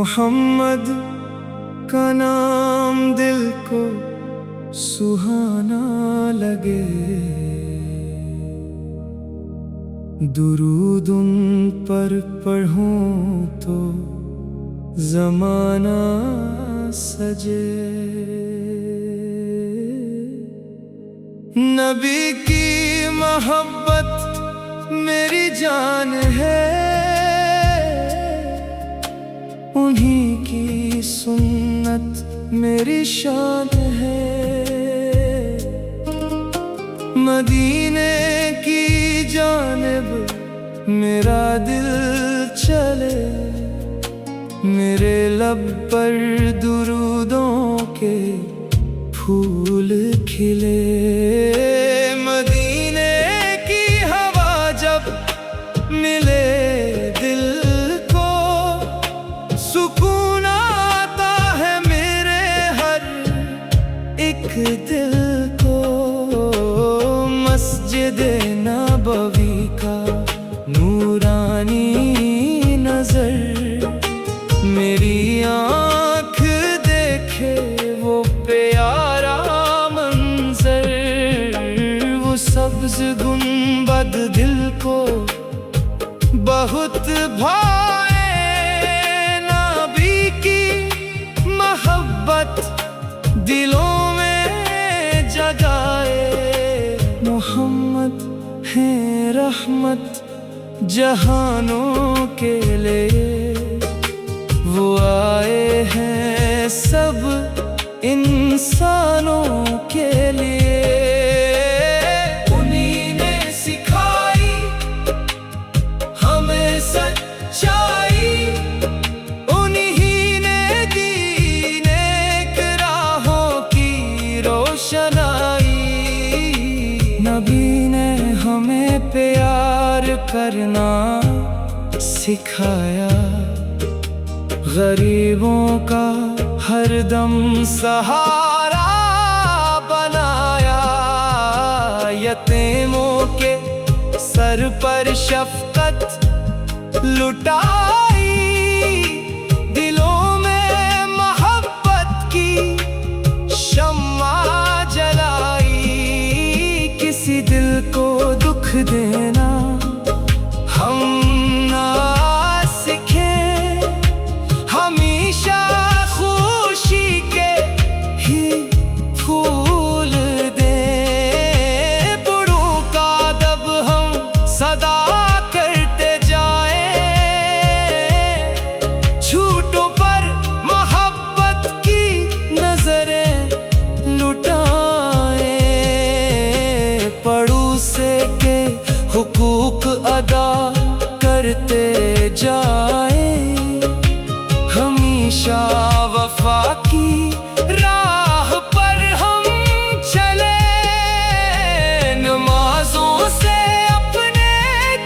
मोहम्मद का नाम दिल को सुहाना लगे, दुरूद उन पर पढ़ूं तो ज़माना सजे। नबी की मोहब्बत मेरी जान है, उन्हीं की सुन्नत मेरी शान है। मदीने की जानिब मेरा दिल चले, मेरे लब पर दुरूदों के फूल खिले। मदीने की हवा जब मिले दिल को, सुकून आता है मेरे हर एक दिल को। मस्जिद नबवी का नूरानी नजर, मेरी आँख देखे वो प्यारा मंजर। वो सब्ज गुंबद दिल को बहुत भाए, नबी की मोहब्बत दिलों में जगाए। मोहम्मद है रहमत जहानों के लिए, वो आए हैं सब इंसानों के लिए। उन्हीं ने सिखाई हमें सच्चाई, उन्हीं ने दी नेक राहों की रोशनाई। नबी ने हमें प्यार करना सिखाया, गरीबों का हरदम सहारा बनाया। यतीमों के सर पर शफकत लुटाई, दिलों में मोहब्बत की शम्मा जलाई। किसी दिल को दुख देना हम ना सीखें, हमेशा खुशी के ही फूल दें। बड़ों का अदब हम सदा करते जाएं, झूठों पर मोहब्बत की नजरें लुटाएं। पड़ोसे के हुकूक अदा करते जाएं, हमेशा वफा की राह पर हम चले। नमाजों से अपने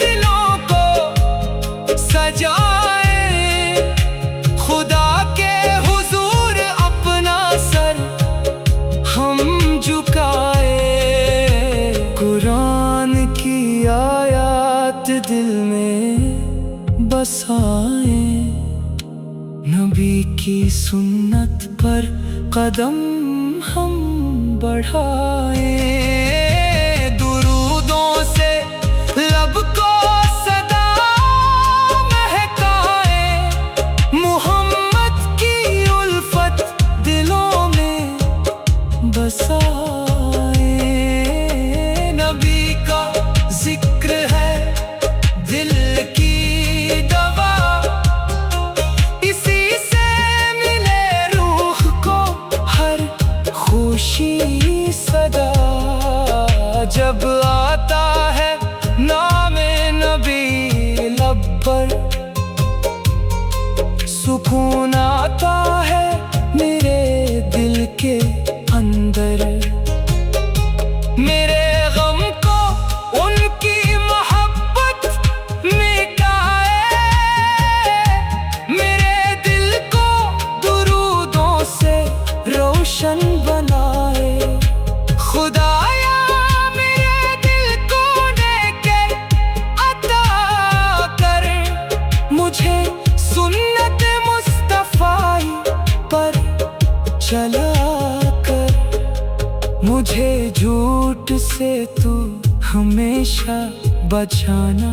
दिलों को सजाए, खुदा के हुजूर अपना सर हम झुकाए। कुरान की आयत दिल में बसाए, नबी की सुन्नत पर कदम हम बढ़ाए। दुरूदों से लब को सदा महकाए, मुहम्मद की उल्फत दिलों में बसाए। नबी का जिक्र है दिल की दवा, इसी से मिले रूह को हर खुशी सदा। जब आता है नामे नबी लब पर, सुकून आता है मेरे दिल के अंदर। मेरे गम को उनकी मोहब्बत मिटाए, मेरे दिल को दुरूदों से रोशन बनाए। खुदाया मेरे दिल को लेके अता कर, मुझे सुन्नत मुस्तफा कर। मुझे झूठ से तू हमेशा बचाना,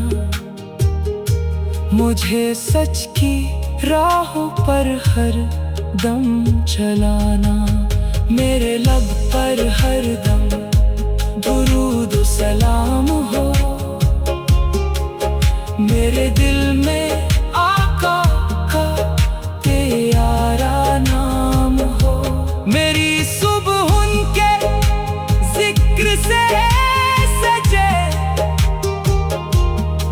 मुझे सच की राहों पर हर दम चलाना। मेरे लब पर हर दम दुरूद सलाम हो, मेरे दिल में आका का प्यारा नाम हो। मेरी सुबह उनके जिक्र से सजे,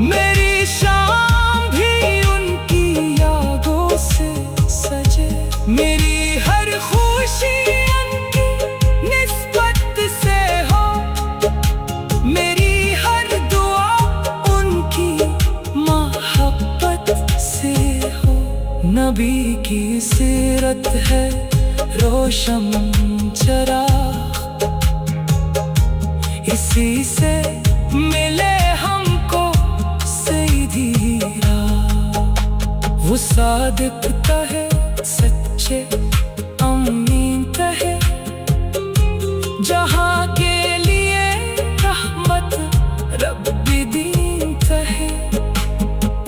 मेरी शाम भी उनकी यादों से सजे। मेरी हर खुशी उनकी निस्बत से हो, मेरी हर दुआ उनकी मोहब्बत से हो। नबी की सीरत है रोशन चराग, इसी से मिले हमको सीधी राह। वो सादिक कहे सच्चे अमीन कहे, जहाँ के लिए रहमत रब्बी दीन कहे।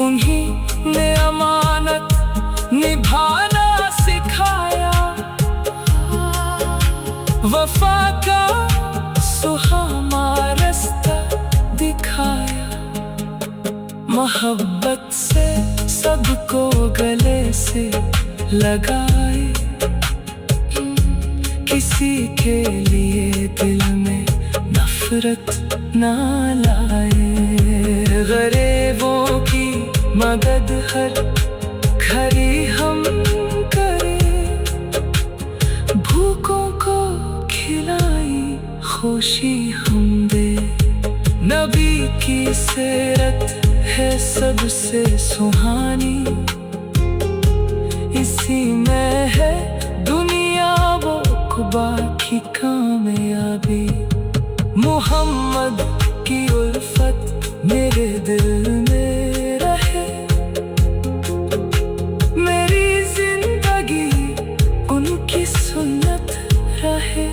उन्हीं ने अमानत निभाना सिखाया, वफा का सुहाना रास्ता दिखाया। मोहब्बत से सबको गले से लगाए, किसी के लिए दिल में नफरत ना लाए। गरीबों की मदद हर घड़ी हम करें, भूखों को खिलाई खुशी हम दे। नबी की सीरत है सबसे सुहानी, इसी में है दुनिया वो उक़बा की कामयाबी। मोहम्मद की उल्फत मेरे दिल में रहे, मेरी जिंदगी उनकी सुन्नत रहे।